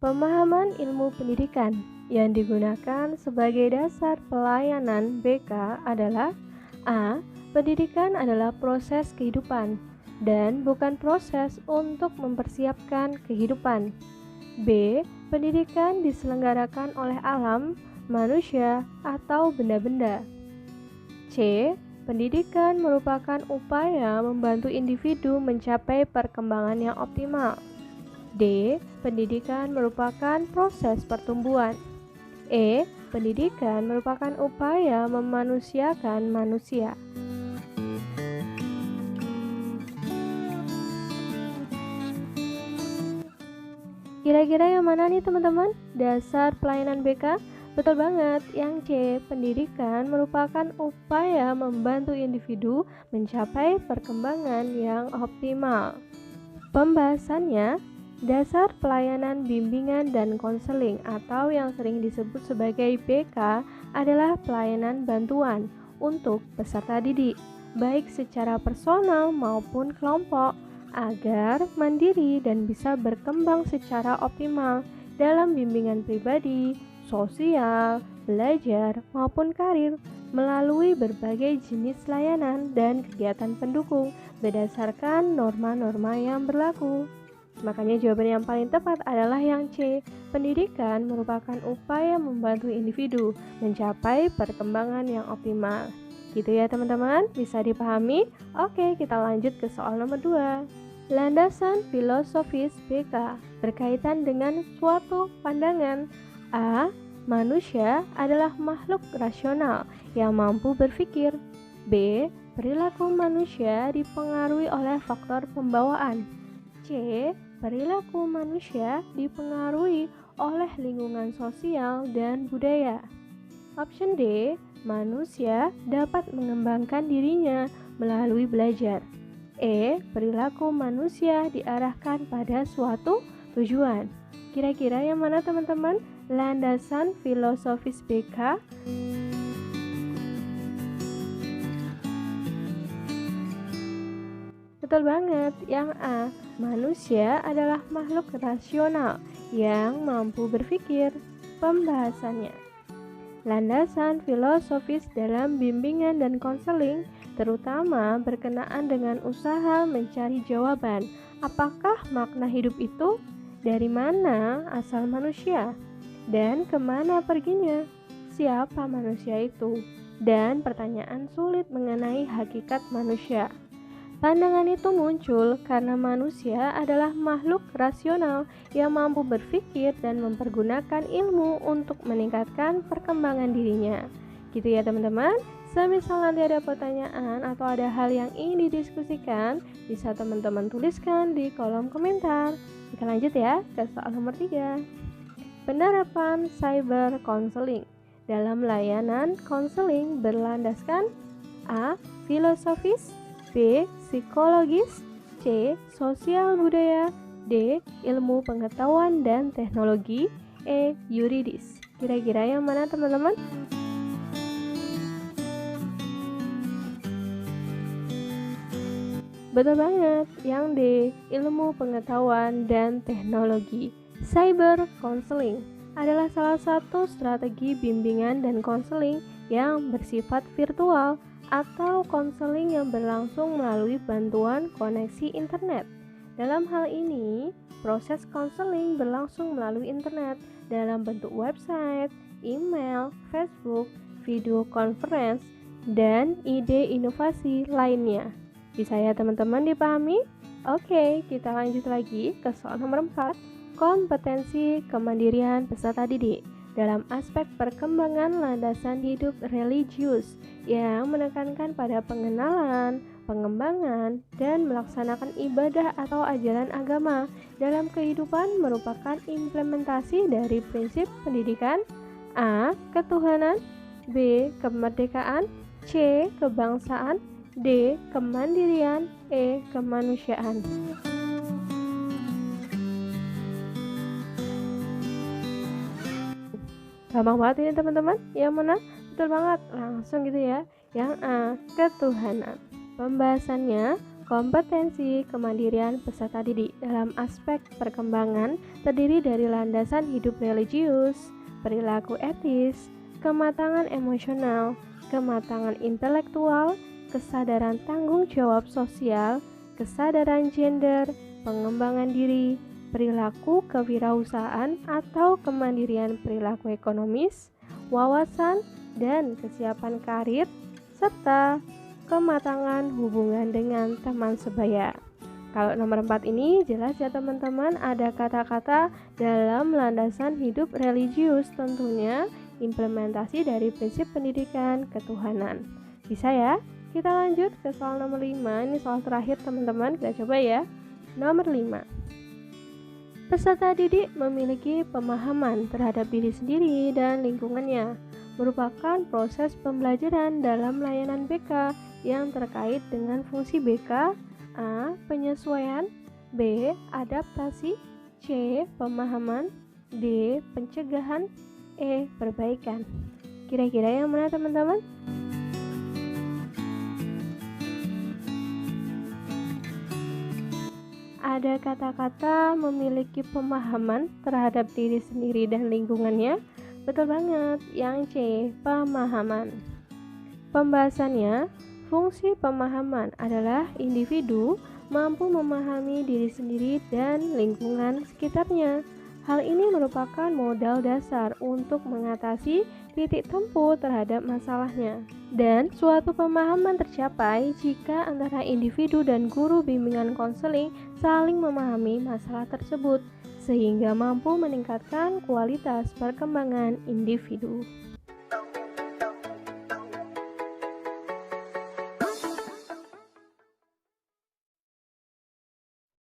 Pemahaman ilmu pendidikan yang digunakan sebagai dasar pelayanan BK adalah A. Pendidikan adalah proses kehidupan dan bukan proses untuk mempersiapkan kehidupan. B. Pendidikan diselenggarakan oleh alam, manusia, atau benda-benda. C. Pendidikan merupakan upaya membantu individu mencapai perkembangan yang optimal. D. Pendidikan merupakan proses pertumbuhan. E. Pendidikan merupakan upaya memanusiakan manusia. Kira-kira yang mana nih teman-teman? Dasar pelayanan BK? Betul banget, yang C. Pendidikan merupakan upaya membantu individu mencapai perkembangan yang optimal. Pembahasannya, dasar pelayanan bimbingan dan konseling atau yang sering disebut sebagai BK adalah pelayanan bantuan untuk peserta didik, baik secara personal maupun kelompok, agar mandiri dan bisa berkembang secara optimal dalam bimbingan pribadi, sosial, belajar, maupun karir melalui berbagai jenis layanan dan kegiatan pendukung berdasarkan norma-norma yang berlaku. Makanya jawaban yang paling tepat adalah yang C. Pendidikan merupakan upaya membantu individu mencapai perkembangan yang optimal. Gitu ya teman-teman, bisa dipahami? Oke, kita lanjut ke soal nomor 2. Landasan filosofis BK berkaitan dengan suatu pandangan. A. Manusia adalah makhluk rasional yang mampu berpikir. B. Perilaku manusia dipengaruhi oleh faktor pembawaan. C. Perilaku manusia dipengaruhi oleh lingkungan sosial dan budaya. Option D. Manusia dapat mengembangkan dirinya melalui belajar. E. Perilaku manusia diarahkan pada suatu tujuan. Kira-kira yang mana teman-teman? Landasan filosofis BK. Betul banget, yang A. Manusia adalah makhluk rasional yang mampu berpikir. Pembahasannya, landasan filosofis dalam bimbingan dan konseling terutama berkenaan dengan usaha mencari jawaban. Apakah makna hidup itu? Dari mana asal manusia? Dan kemana perginya? Siapa manusia itu? Dan pertanyaan sulit mengenai hakikat manusia. Pandangan itu muncul karena manusia adalah makhluk rasional yang mampu berpikir dan mempergunakan ilmu untuk meningkatkan perkembangan dirinya. Gitu ya teman-teman. Semisal nanti ada pertanyaan atau ada hal yang ingin didiskusikan, bisa teman-teman tuliskan di kolom komentar. Kita lanjut ya ke soal nomor 3. Penerapan cyber counseling dalam layanan konseling berlandaskan A. Filosofis, B. Psikologis, C. Sosial budaya, D. Ilmu pengetahuan dan teknologi, E. Yuridis. Kira-kira yang mana teman-teman? Betul banget, yang D. Ilmu pengetahuan dan teknologi. Cyber counseling adalah salah satu strategi bimbingan dan konseling yang bersifat virtual atau konseling yang berlangsung melalui bantuan koneksi internet. Dalam hal ini, proses konseling berlangsung melalui internet dalam bentuk website, email, Facebook, video conference, dan ide inovasi lainnya. Bisa ya teman-teman dipahami? Oke, kita lanjut lagi ke soal nomor 4. Kompetensi kemandirian peserta didik dalam aspek perkembangan landasan hidup religius yang menekankan pada pengenalan, pengembangan, dan melaksanakan ibadah atau ajaran agama dalam kehidupan merupakan implementasi dari prinsip pendidikan. A. Ketuhanan, B. Kemerdekaan, C. Kebangsaan, D. Kemandirian, E. Kemanusiaan. Gampang banget ini teman-teman. Yang mana? Betul banget, langsung gitu ya. Yang A. Ketuhanan. Pembahasannya, Kompetensi kemandirian peserta didik dalam aspek perkembangan terdiri dari landasan hidup religius, perilaku etis, kematangan emosional, kematangan intelektual, kesadaran tanggung jawab sosial, kesadaran gender, pengembangan diri, perilaku kewirausahaan atau kemandirian perilaku ekonomis, wawasan dan kesiapan karir, serta kematangan hubungan dengan teman sebaya. Kalau nomor 4 ini jelas ya teman-teman, ada kata-kata dalam landasan hidup religius, tentunya implementasi dari prinsip pendidikan ketuhanan. Bisa ya? Kita lanjut ke soal nomor 5, ini soal terakhir teman-teman, kita coba ya. Nomor 5. Peserta didik memiliki pemahaman terhadap diri sendiri dan lingkungannya, merupakan proses pembelajaran dalam layanan BK yang terkait dengan fungsi BK. A. Penyesuaian, B. Adaptasi, C. Pemahaman, D. Pencegahan, E. Perbaikan. Kira-kira yang mana teman-teman? Ada kata-kata memiliki pemahaman terhadap diri sendiri dan lingkungannya. Betul banget, yang C. Pemahaman. Pembahasannya, fungsi pemahaman adalah individu mampu memahami diri sendiri dan lingkungan sekitarnya. Hal ini merupakan modal dasar untuk mengatasi titik tempuh terhadap masalahnya. Dan suatu pemahaman tercapai jika antara individu dan guru bimbingan konseling saling memahami masalah tersebut, sehingga mampu meningkatkan kualitas perkembangan individu.